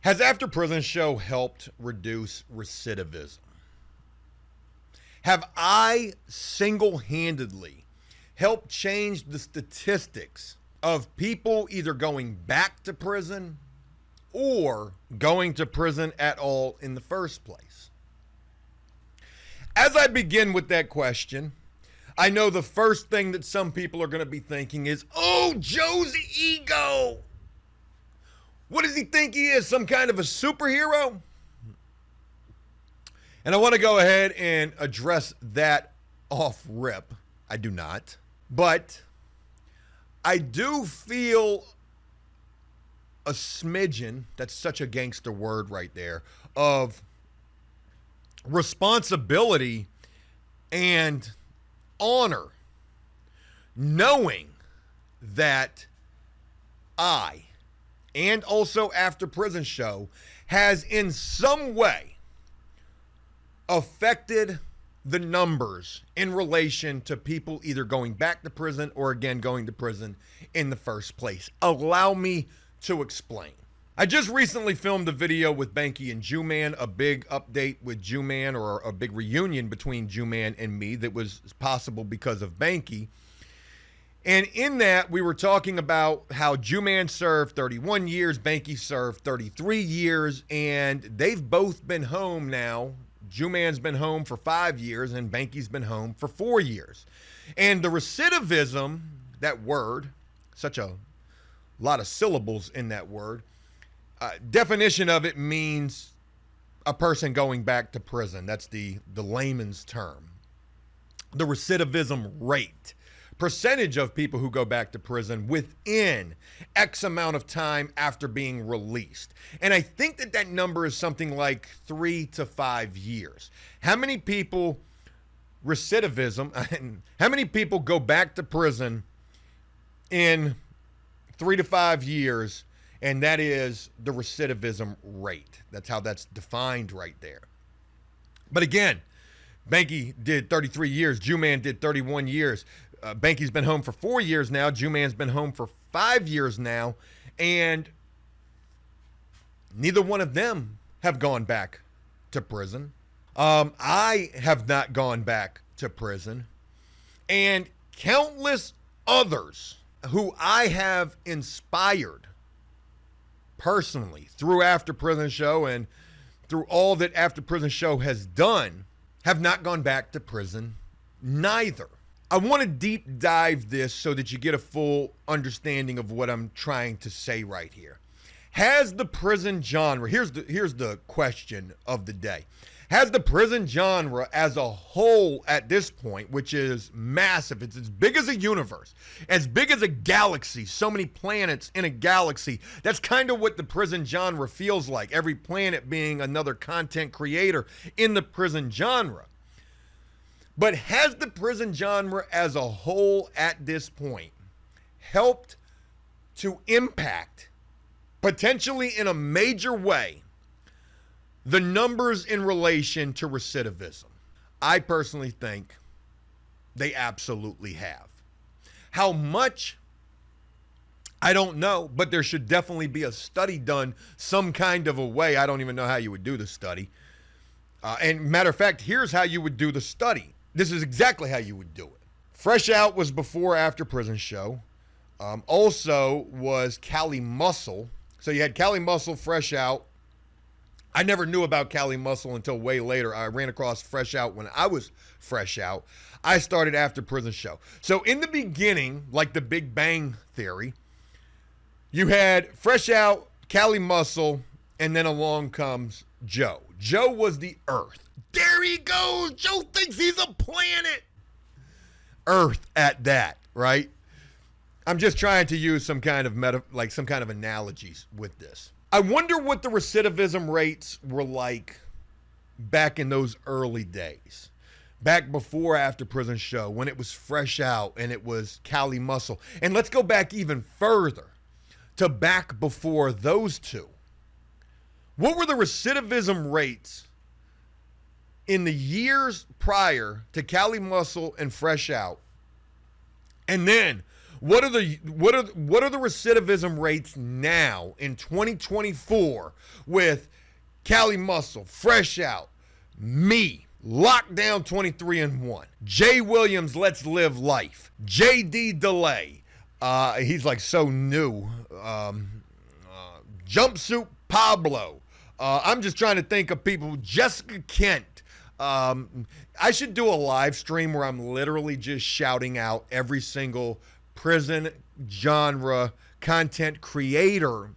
Has After Prison Show helped reduce recidivism? Have I single-handedly helped change the statistics of people either going back to prison or going to prison at all in the first place? As I begin with that question, I know the first thing that some people are going to be thinking is, oh, Joe's ego. What does he think he is, some kind of a superhero? And I want to go ahead and address that off rip. I do not. But I do feel a smidgen, that's such a gangster word right there, of responsibility and honor, knowing that I, and also After Prison Show, has in some way affected the numbers in relation to people either going back to prison or again going to prison in the first place. Allow me to explain. I just recently filmed a video with Banky and Jew-Man, a big update with Jew-Man, or a big reunion between Jew-Man and me that was possible because of Banky. And in that, we were talking about how Jew-Man served 31 years, Banky served 33 years, and they've both been home now. Jew-Man's been home for 5 years, and Banky's been home for 4 years. And the recidivism, that word, such a lot of syllables in that word, definition of it means a person going back to prison. That's the layman's term. The recidivism rate, percentage of people who go back to prison within X amount of time after being released. And I think that number is something like 3 to 5 years. How many people recidivism, how many people go back to prison in 3 to 5 years? And that is the recidivism rate. That's how that's defined right there. But again, Banky did 33 years. Jew-Man did 31 years. Banky's been home for 4 years now. Jew-Man's been home for 5 years now. And neither one of them have gone back to prison. I have not gone back to prison. And countless others who I have inspired personally through After Prison Show and through all that After Prison Show has done have not gone back to prison neither. I want to deep dive this so that you get a full understanding of what I'm trying to say right here. Has the prison genre, here's the question of the day. Has the prison genre as a whole at this point, which is massive, it's as big as a universe, as big as a galaxy, so many planets in a galaxy. That's kind of what the prison genre feels like, every planet being another content creator in the prison genre. But has the prison genre as a whole at this point helped to impact, potentially in a major way, the numbers in relation to recidivism? I personally think they absolutely have. How much? I don't know, but there should definitely be a study done some kind of a way. I don't even know how you would do the study. And matter of fact, here's how you would do the study. This is exactly how you would do it. Fresh Out was before After Prison Show. Also was Cali Muscle. So you had Cali Muscle, Fresh Out. I never knew about Cali Muscle until way later. I ran across Fresh Out when I was fresh out. I started After Prison Show. So in the beginning, like the Big Bang Theory, you had Fresh Out, Cali Muscle, and then along comes Joe. Joe was the Earth. There he goes. Joe thinks he's a planet. Earth at that, right? I'm just trying to use some kind of analogies with this. I wonder what the recidivism rates were like back in those early days. Back before After Prison Show, when it was Fresh Out and it was Cali Muscle. And let's go back even further to back before those two. What were the recidivism rates in the years prior to Cali Muscle and Fresh Out? And then What are the recidivism rates now in 2024 with Cali Muscle, Fresh Out, me, Lockdown 23-1, Jay Williams, Let's Live Life, JD Delay, he's like so new, Jumpsuit Pablo, I'm just trying to think of people, Jessica Kent. I should do a live stream where I'm literally just shouting out every single prison genre content creator,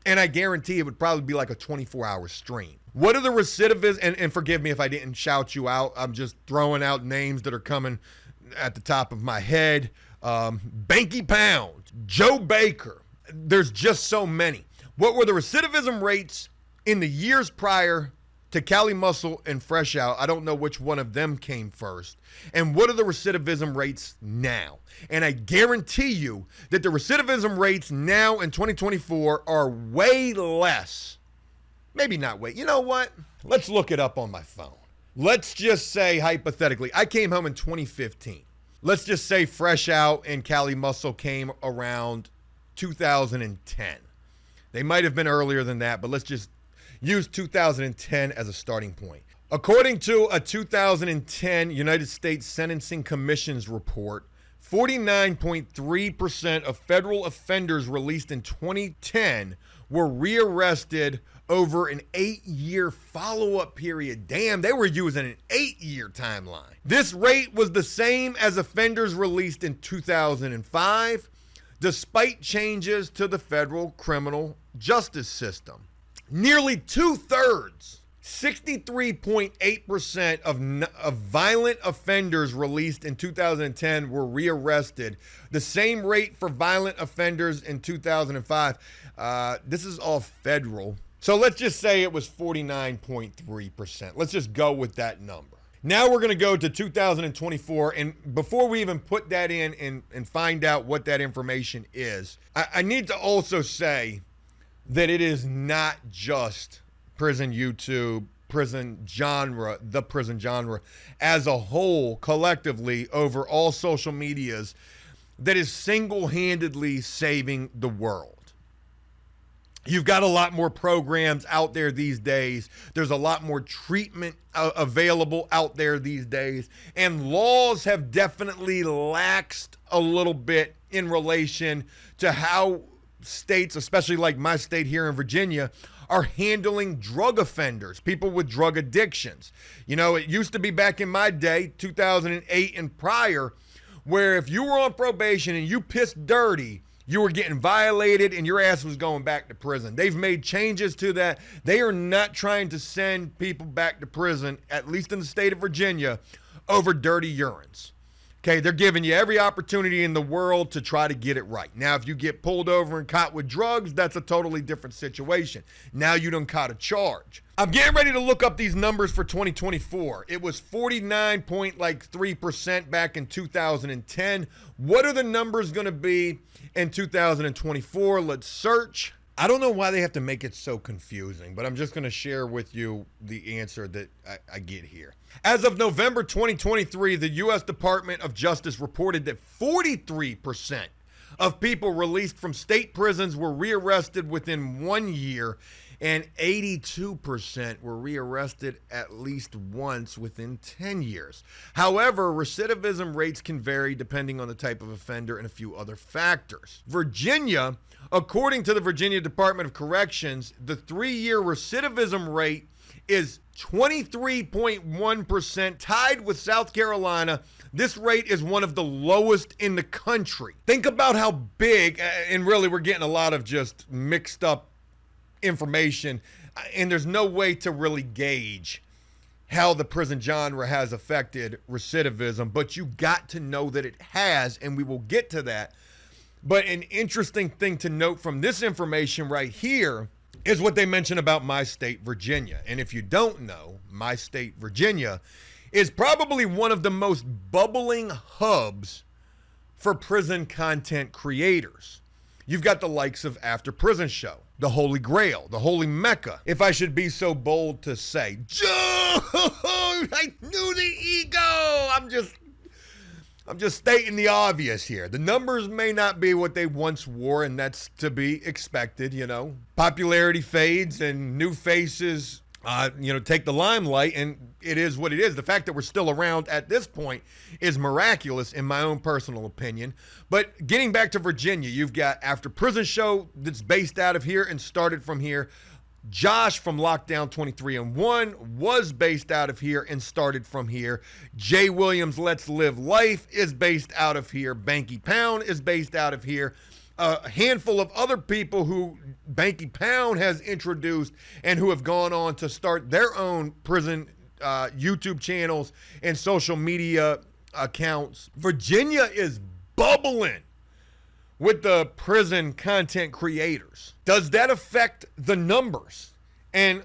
and I guarantee it would probably be like a 24-hour stream. What are the recidivists, and forgive me if I didn't shout you out, I'm just throwing out names that are coming at the top of my head. Banky Pound, Joe Baker, there's just so many. What were the recidivism rates in the years prior to Cali Muscle and Fresh Out? I don't know which one of them came first. And what are the recidivism rates now? And I guarantee you that the recidivism rates now in 2024 are way less. Maybe not way. You know what? Let's look it up on my phone. Let's just say, hypothetically, I came home in 2015. Let's just say Fresh Out and Cali Muscle came around 2010. They might have been earlier than that, but let's just use 2010 as a starting point. According to a 2010 United States Sentencing Commission's report, 49.3% of federal offenders released in 2010 were rearrested over an 8-year follow-up period. Damn, they were using an 8-year timeline. This rate was the same as offenders released in 2005, despite changes to the federal criminal justice system. Nearly 2/3, 63.8% of violent offenders released in 2010 were rearrested. The same rate for violent offenders in 2005. This is all federal. So let's just say it was 49.3%. Let's just go with that number. Now we're going to go to 2024. And before we even put that in and find out what that information is, I need to also say that it is not just prison YouTube, prison genre, the prison genre as a whole, collectively, over all social medias, that is single-handedly saving the world. You've got a lot more programs out there these days. There's a lot more treatment available out there these days. And laws have definitely laxed a little bit in relation to how states, especially like my state here in Virginia, are handling drug offenders, people with drug addictions. You know, it used to be back in my day, 2008 and prior, where if you were on probation and you pissed dirty, you were getting violated and your ass was going back to prison. They've made changes to that. They are not trying to send people back to prison, at least in the state of Virginia, over dirty urines. Okay, they're giving you every opportunity in the world to try to get it right. Now, if you get pulled over and caught with drugs, that's a totally different situation. Now you done caught a charge. I'm getting ready to look up these numbers for 2024. It was 49.3% back in 2010. What are the numbers going to be in 2024? Let's search. I don't know why they have to make it so confusing, but I'm just going to share with you the answer that I get here. As of November 2023, the U.S. Department of Justice reported that 43% of people released from state prisons were rearrested within 1 year, and 82% were rearrested at least once within 10 years. However, recidivism rates can vary depending on the type of offender and a few other factors. Virginia, according to the Virginia Department of Corrections, the 3-year recidivism rate is 23.1%, tied with South Carolina. This rate is one of the lowest in the country. Think about how big, and really we're getting a lot of just mixed up information, and there's no way to really gauge how the prison genre has affected recidivism, but you got to know that it has, and we will get to that. But an interesting thing to note from this information right here is what they mention about my state, Virginia. And if you don't know, my state, Virginia, is probably one of the most bubbling hubs for prison content creators. You've got the likes of AfterPrisonShow, the Holy Grail, the Holy Mecca, if I should be so bold to say. Joe, I knew the ego. I'm just stating the obvious here. The numbers may not be what they once were, and that's to be expected, you know. Popularity fades and new faces, take the limelight, and it is what it is. The fact that we're still around at this point is miraculous, in my own personal opinion. But getting back to Virginia, you've got After Prison Show that's based out of here and started from here. Josh from Lockdown 23 and 1 was based out of here and started from here. Jay Williams' Let's Live Life is based out of here. Banky Pound is based out of here. A handful of other people who Banky Pound has introduced and who have gone on to start their own prison YouTube channels and social media accounts. Virginia is bubbling with the prison content creators. Does that affect the numbers? And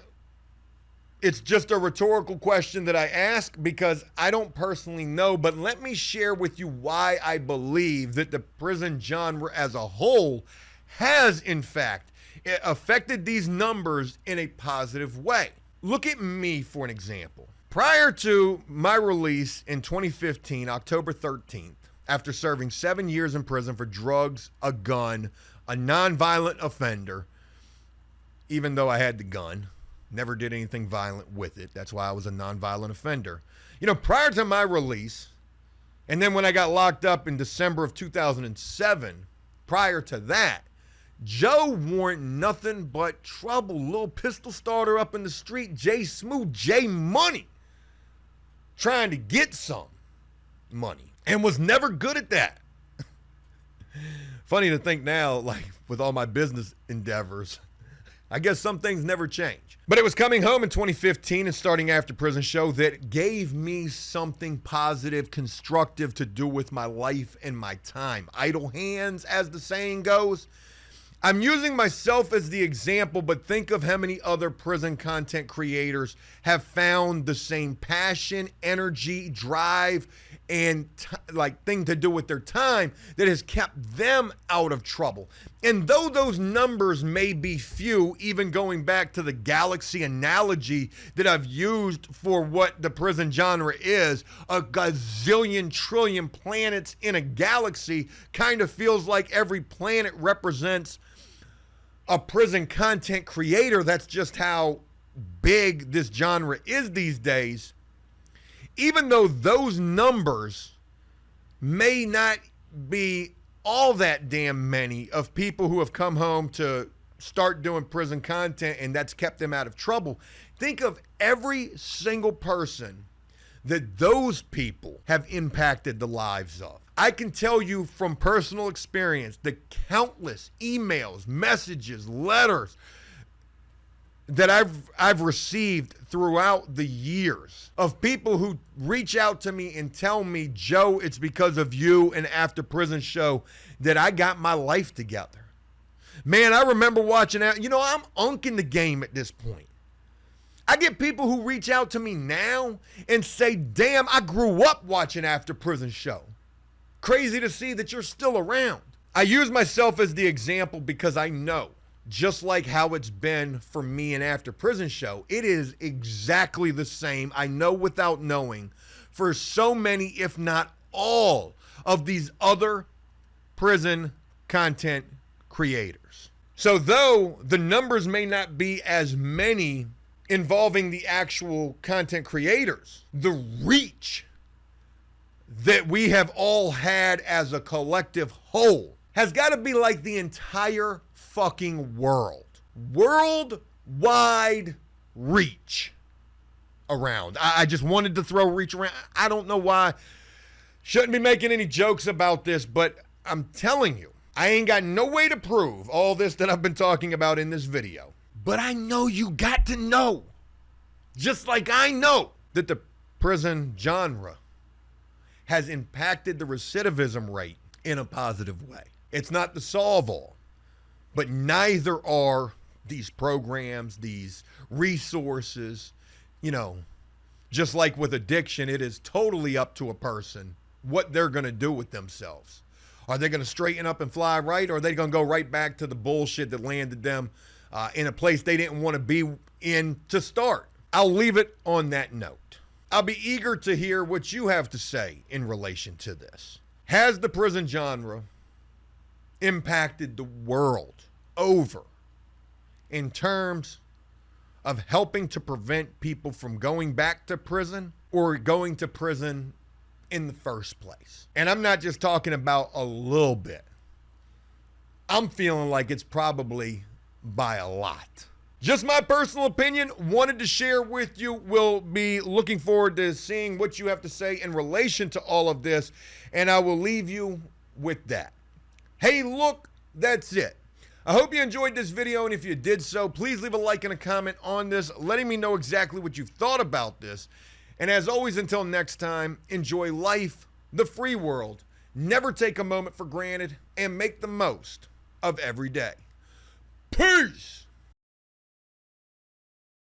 it's just a rhetorical question that I ask because I don't personally know, but let me share with you why I believe that the prison genre as a whole has, in fact, affected these numbers in a positive way. Look at me for an example. Prior to my release in 2015, October 13th, after serving 7 years in prison for drugs, a gun, a nonviolent offender, even though I had the gun, never did anything violent with it. That's why I was a nonviolent offender. You know, prior to my release, and then when I got locked up in December of 2007, prior to that, Joe warn't nothing but trouble. Little pistol starter up in the street, Jay Smooth, Jay Money, trying to get some money. And was never good at that. Funny to think now, like with all my business endeavors, I guess some things never change. But it was coming home in 2015 and starting After Prison Show that gave me something positive, constructive to do with my life and my time. Idle hands, as the saying goes. I'm using myself as the example, but think of how many other prison content creators have found the same passion, energy, drive, and thing to do with their time that has kept them out of trouble. And though those numbers may be few, even going back to the galaxy analogy that I've used for what the prison genre is, a gazillion trillion planets in a galaxy kind of feels like every planet represents a prison content creator. That's just how big this genre is these days. Even though those numbers may not be all that damn many of people who have come home to start doing prison content and that's kept them out of trouble, think of every single person that those people have impacted the lives of. I can tell you from personal experience the countless emails, messages, letters that I've received throughout the years of people who reach out to me and tell me, Joe, it's because of you and After Prison Show that I got my life together. Man, I remember watching out. You know, I'm unking the game at this point. I get people who reach out to me now and say, damn, I grew up watching After Prison Show. Crazy to see that you're still around. I use myself as the example because I know, just like how it's been for me and After Prison Show, it is exactly the same, I know without knowing, for so many, if not all, of these other prison content creators. So though the numbers may not be as many involving the actual content creators, the reach that we have all had as a collective whole has got to be like the entire fucking world. Worldwide reach around. I just wanted to throw reach around. I don't know why. Shouldn't be making any jokes about this, but I'm telling you, I ain't got no way to prove all this that I've been talking about in this video. But I know you got to know, just like I know, that the prison genre has impacted the recidivism rate in a positive way. It's not the solve-all, but neither are these programs, these resources. You know, just like with addiction, it is totally up to a person what they're going to do with themselves. Are they going to straighten up and fly right, or are they going to go right back to the bullshit that landed them in a place they didn't want to be in to start? I'll leave it on that note. I'll be eager to hear what you have to say in relation to this. Has the prison genre impacted the world over in terms of helping to prevent people from going back to prison or going to prison in the first place? And I'm not just talking about a little bit. I'm feeling like it's probably by a lot. Just my personal opinion, wanted to share with you. We'll be looking forward to seeing what you have to say in relation to all of this, and I will leave you with that. Hey, look, that's it. I hope you enjoyed this video, and if you did so, please leave a like and a comment on this, letting me know exactly what you thought about this. And as always, until next time, enjoy life, the free world, never take a moment for granted, and make the most of every day. Peace!